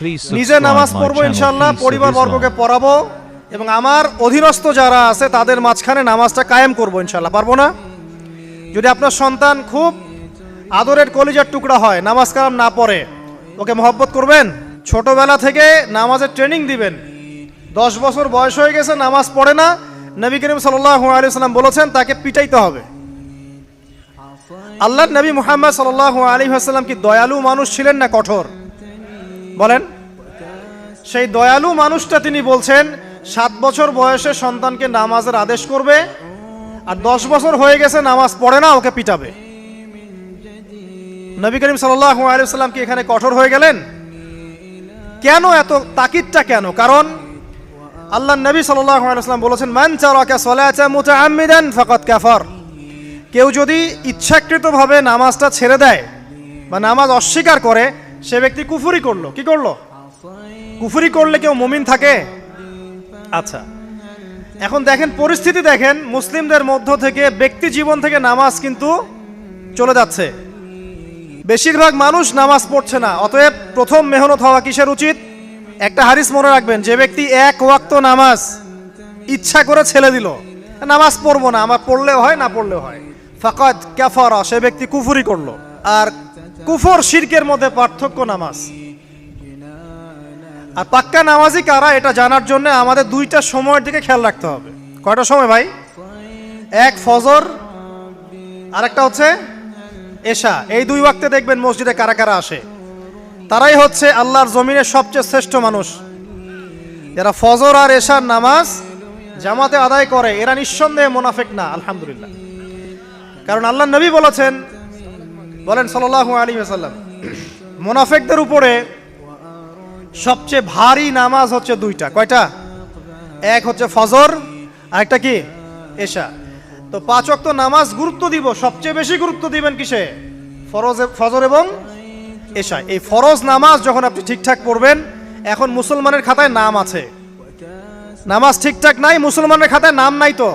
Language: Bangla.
নিজে নামাজ পড়বো ইনশাআল্লাহ, পরিবার বর্গকে পড়াবো এবং আমার অধীনস্থ যারা আছে তাদের মাঝখানে নামাজটা কায়েম করবো ইনশাআল্লাহ। পারবো না? যদি আপনার সন্তান খুব আদরের কলিজার টুকরা হয়, নামাজ কালাম না পড়ে, ওকে মহব্বত করবেন, ছোটবেলা থেকে নামাজের ট্রেনিং দিবেন। 10 বছর বয়স হয়ে গেছে, নামাজ পড়ে না, নবী করিম সাল্লাল্লাহু আলাইহি ওয়াসাল্লাম বলেছেন তাকে পিটাইতে হবে। আল্লাহর নবী মুহাম্মদ সাল্লাল্লাহু আলাইহি ওয়াসাল্লাম কি দয়ালু মানুষ ছিলেন না কঠোর? বলেন। সেই দয়ালু মানুষটা তিনি বলছেন 7 বছর বয়সে সন্তানকে নামাজের আদেশ করবে, আর 10 বছর হয়ে গেছে নামাজ পড়ে না, ওকে পিটাবে। নবী করিম সাল্লাল্লাহু আলাইহি ওয়াসাল্লাম কি এখানে কঠোর হয়ে গেলেন? কেন এত তাকিদটা কেন? কারণ আল্লাহর নবী সাল্লাল্লাহু আলাইহি ওয়াসাল্লাম বলেছেন, মান তারাকা সালাতা মুতাআম্মিদান ফাকাদ কাফার। কেউ যদি ইচ্ছাকৃতভাবে নামাজটা ছেড়ে দেয় বা নামাজ অস্বীকার করে, সে ব্যক্তি কুফরি করলো। কি করলো? কুফরি করলে কেউ মুমিন থাকে? আচ্ছা, এখন দেখেন পরিস্থিতি, দেখেন মুসলিমদের মধ্য থেকে, ব্যক্তি জীবন থেকে নামাজ কিন্তু চলে যাচ্ছে। বেশিরভাগ মানুষ নামাজ পড়ছে না। অতএব প্রথম মেহনত হওয়া কিসের উচিত? একটা হাদিস মনে রাখবেন, যে ব্যক্তি এক ওয়াক্ত নামাজ ইচ্ছা করে ছেড়ে দিল, নামাজ পড়বো না, আমার পড়লেও হয় না পড়লেও হয়, ফাকাদ কাফারা, সে ব্যক্তি কুফরি করলো। আর কুফর শিরকের মধ্যে পার্থক্য নামাজ। আর পাক্কা নামাজি কারা এটা জানার জন্য আমাদের 2টা সময়ের দিকে খেয়াল রাখতে হবে। কয়টা সময় ভাই? এক ফজর, আরেকটা হচ্ছে এশা। এই 2 ওয়াক্তে দেখবেন মসজিদে কারা কারা আসে, তারাই হচ্ছে আল্লাহর জমিনের সবচেয়ে শ্রেষ্ঠ মানুষ। যারা ফজর আর এশার নামাজ জামাতে আদায় করে, এরা নিঃসন্দেহে মুনাফিক না, আলহামদুলিল্লাহ। কারণ আল্লাহর নবী বলেছেন, বলেন সাল্লাল্লাহু আলাইহি ওয়াসাল্লাম, মুনাফিকদের উপরে সবচেয়ে ভারী নামাজ হচ্ছে 2টা। কয়টা? এক হচ্ছে ফজর, আর একটা কি? এশা। তো 5 ওয়াক্ত নামাজ গুরুত্ব দিব, সবচেয়ে বেশি গুরুত্ব দিবেন কিসে? ফজর এবং এশা। এই ফরজ নামাজ যখন আপনি ঠিকঠাক পড়বেন, এখন মুসলমানের খাতায় নাম আছে, নামাজ ঠিকঠাক নাই, মুসলমানের খাতায় নাম নাই তো।